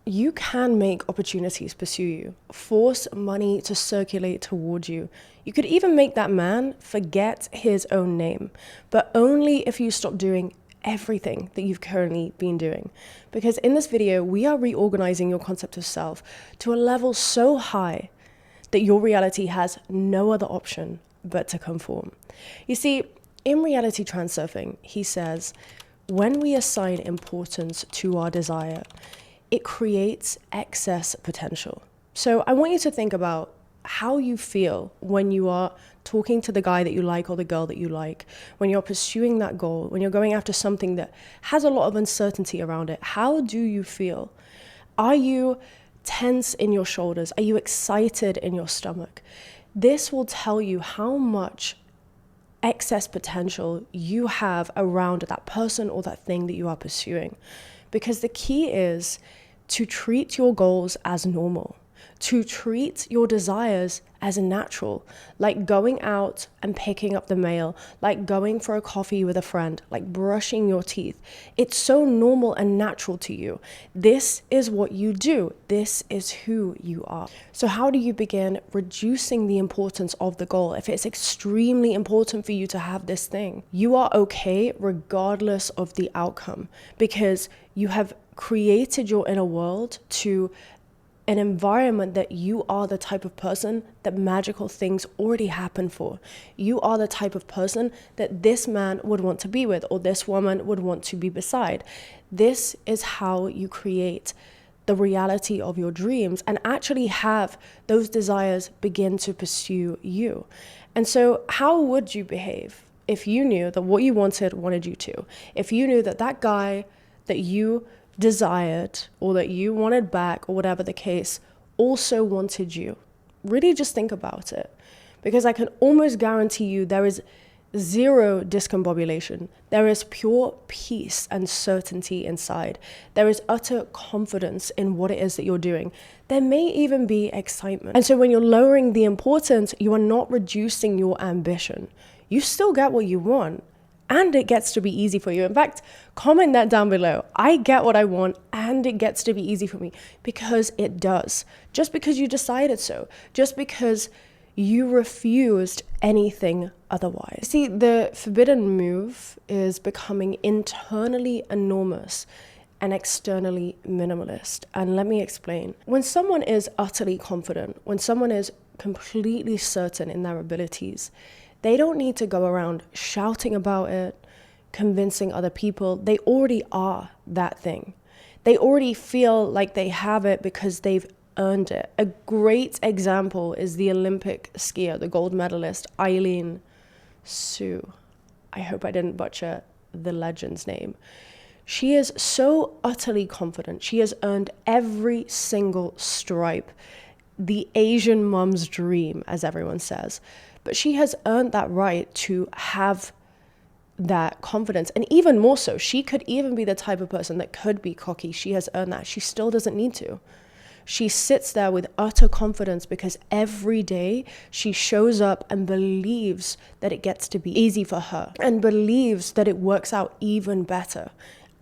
You can make opportunities pursue you, force money to circulate toward you. You could even make that man forget his own name, but only if you stop doing everything that you've currently been doing. Because in this video, we are reorganizing your concept of self to a level so high that your reality has no other option but to conform. You see, in reality transurfing, he says, when we assign importance to our desire, it creates excess potential. So I want you to think about how you feel when you are talking to the guy that you like or the girl that you like, when you're pursuing that goal, when you're going after something that has a lot of uncertainty around it. How do you feel? Are you tense in your shoulders? Are you excited in your stomach? This will tell you how much excess potential you have around that person or that thing that you are pursuing. Because the key is to treat your goals as normal, to treat your desires as natural, like going out and picking up the mail, like going for a coffee with a friend, like brushing your teeth. It's so normal and natural to you. This is what you do. This is who you are. So how do you begin reducing the importance of the goal? If it's extremely important for you to have this thing, you are okay regardless of the outcome, because you have created your inner world to an environment that you are the type of person that magical things already happen for. You are the type of person that this man would want to be with, or this woman would want to be beside. This is how you create the reality of your dreams and actually have those desires begin to pursue you. And so how would you behave if you knew that what you wanted you to? If you knew that that guy that you desired or that you wanted back, or whatever the case, also wanted you? Really just think about it, because I can almost guarantee you there is zero discombobulation. There is pure peace and certainty inside. There is utter confidence in what it is that you're doing. There may even be excitement. And so when you're lowering the importance, you are not reducing your ambition. You still get what you want, and it gets to be easy for you. In fact, comment that down below. I get what I want and it gets to be easy for me, because it does. Just because you decided so, just because you refused anything otherwise. See, the forbidden move is becoming internally enormous and externally minimalist. And let me explain. When someone is utterly confident, when someone is completely certain in their abilities, they don't need to go around shouting about it, convincing other people. They already are that thing. They already feel like they have it because they've earned it. A great example is the Olympic skier, the gold medalist, Eileen Sue. I hope I didn't butcher the legend's name. She is so utterly confident. She has earned every single stripe. The Asian mom's dream, as everyone says. But she has earned that right to have that confidence. And even more so, she could even be the type of person that could be cocky. She has earned that. She still doesn't need to. She sits there with utter confidence because every day she shows up and believes that it gets to be easy for her and believes that it works out even better.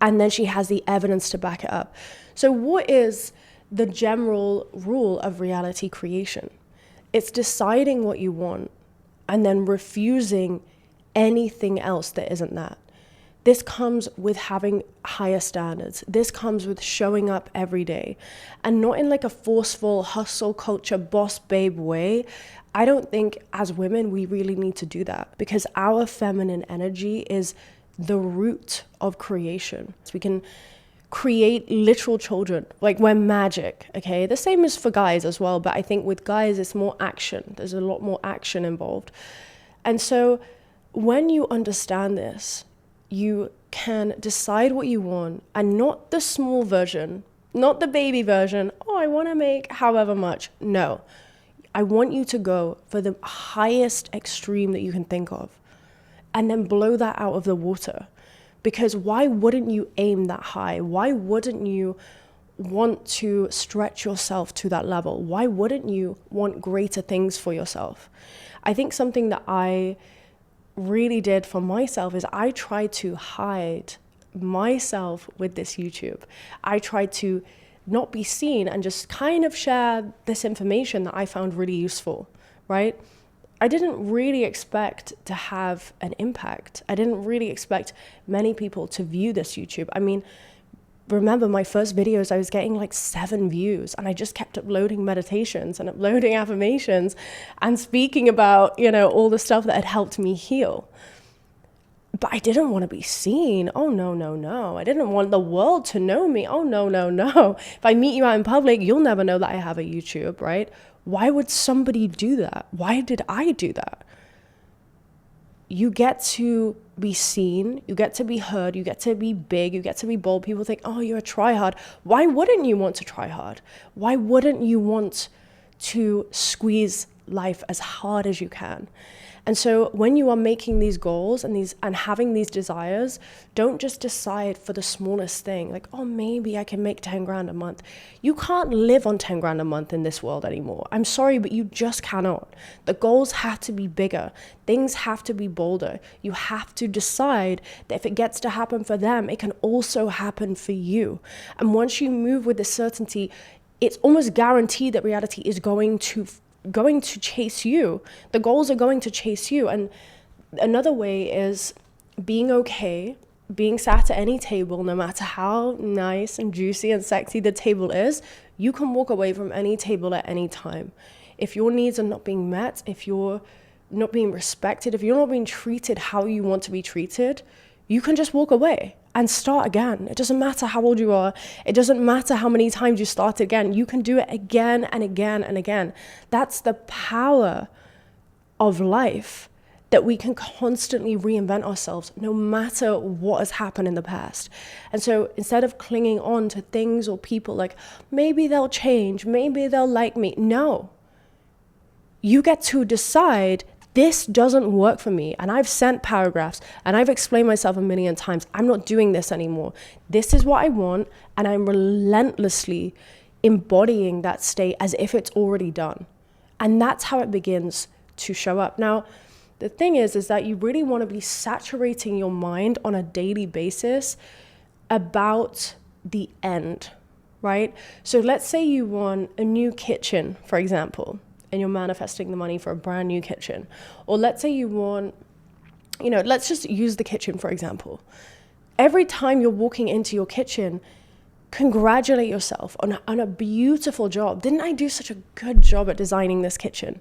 And then she has the evidence to back it up. So what is the general rule of reality creation? It's deciding what you want and then refusing anything else that isn't that. This comes with having higher standards. This comes with showing up every day, and not in like a forceful hustle culture, boss babe way. I don't think as women we really need to do that, because our feminine energy is the root of creation. So we can create literal children, like we're magic, okay? The same is for guys as well, but I think with guys it's more action. There's a lot more action involved. And so when you understand this, you can decide what you want, and not the small version, not the baby version. Oh, I want to make however much. No, I want you to go for the highest extreme that you can think of, and then blow that out of the water. Because why wouldn't you aim that high? Why wouldn't you want to stretch yourself to that level? Why wouldn't you want greater things for yourself? I think something that I really did for myself is I tried to hide myself with this YouTube. I tried to not be seen and just kind of share this information that I found really useful, right? I didn't really expect to have an impact. I didn't really expect many people to view this YouTube. I mean, remember my first videos, I was getting like 7 views, and I just kept uploading meditations and uploading affirmations and speaking about, all the stuff that had helped me heal. But I didn't want to be seen. Oh, no, no, no. I didn't want the world to know me. Oh, no, no, no. If I meet you out in public, you'll never know that I have a YouTube, right? Why would somebody do that? Why did I do that? You get to be seen, you get to be heard, you get to be big, you get to be bold. People think, oh, you're a tryhard. Why wouldn't you want to try hard? Why wouldn't you want to squeeze life as hard as you can? And so when you are making these goals and having these desires, don't just decide for the smallest thing, like, oh, maybe I can make 10 grand a month. You can't live on 10 grand a month in this world anymore. I'm sorry, but you just cannot. The goals have to be bigger. Things have to be bolder. You have to decide that if it gets to happen for them, it can also happen for you. And once you move with the certainty, it's almost guaranteed that reality is going to chase you. The goals are going to chase you. And another way is being okay, being sat at any table, no matter how nice and juicy and sexy the table is. You can walk away from any table at any time. If your needs are not being met, if you're not being respected, if you're not being treated how you want to be treated, you can just walk away and start again. It doesn't matter how old you are. It doesn't matter how many times you start again. You can do it again and again and again. That's the power of life, that we can constantly reinvent ourselves no matter what has happened in the past. And so instead of clinging on to things or people like, maybe they'll change, maybe they'll like me. No. You get to decide, this doesn't work for me. And I've sent paragraphs and I've explained myself a million times. I'm not doing this anymore. This is what I want. And I'm relentlessly embodying that state as if it's already done. And that's how it begins to show up. Now, the thing is that you really want to be saturating your mind on a daily basis about the end, right? So let's say you want a new kitchen, for example, and you're manifesting the money for a brand new kitchen. Or let's say you want, let's just use the kitchen, for example. Every time you're walking into your kitchen, congratulate yourself on a beautiful job. Didn't I do such a good job at designing this kitchen?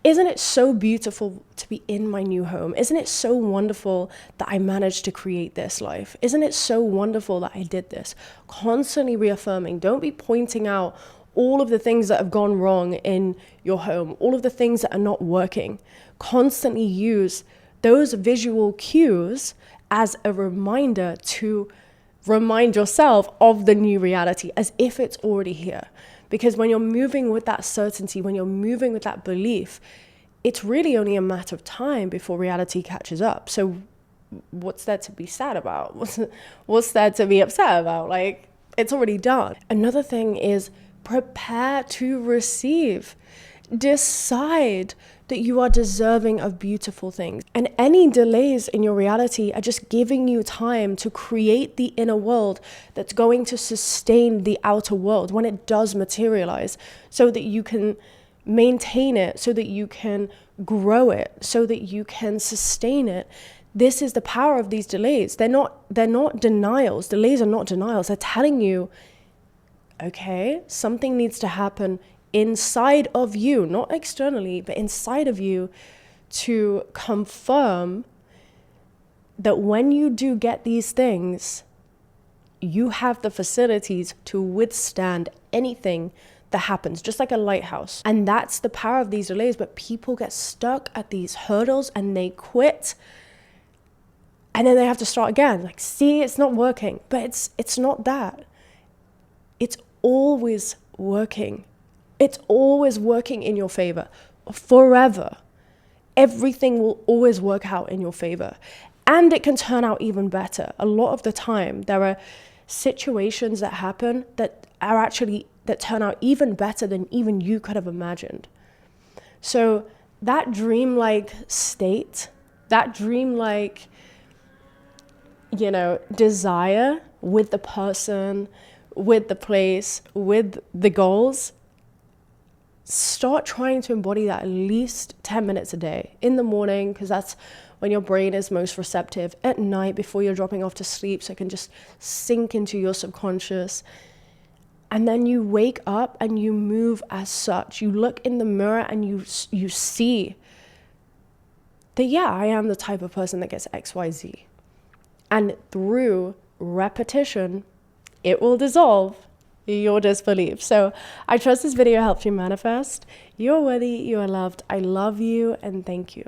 Isn't it so beautiful to be in my new home? Isn't it so wonderful that I managed to create this life? Isn't it so wonderful that I did this? Constantly reaffirming. Don't be pointing out all of the things that have gone wrong in your home, all of the things that are not working. Constantly use those visual cues as a reminder to remind yourself of the new reality as if it's already here. Because when you're moving with that certainty, when you're moving with that belief, it's really only a matter of time before reality catches up. So what's there to be sad about? What's there to be upset about? Like, it's already done. Another thing is prepare to receive. Decide that you are deserving of beautiful things. And any delays in your reality are just giving you time to create the inner world that's going to sustain the outer world when it does materialize, so that you can maintain it, so that you can grow it, so that you can sustain it. This is the power of these delays. They're not denials. Delays are not denials. They're telling you, okay, something needs to happen inside of you, not externally, but inside of you, to confirm that when you do get these things, you have the facilities to withstand anything that happens, just like a lighthouse. And that's the power of these delays. But people get stuck at these hurdles and they quit. And then they have to start again. Like, see, it's not working. But it's not that. It's always working. It's always working in your favor, forever. Everything will always work out in your favor. And it can turn out even better. A lot of the time, there are situations that happen that turn out even better than even you could have imagined. So that dreamlike state, that dreamlike, desire with the person, with the place, with the goals, start trying to embody that at least 10 minutes a day. In the morning, because that's when your brain is most receptive. At night, before you're dropping off to sleep, so it can just sink into your subconscious. And then you wake up and you move as such. You look in the mirror and you see that, yeah, I am the type of person that gets XYZ. And through repetition, it will dissolve your disbelief. So I trust this video helped you manifest. You're worthy, you are loved. I love you, and thank you.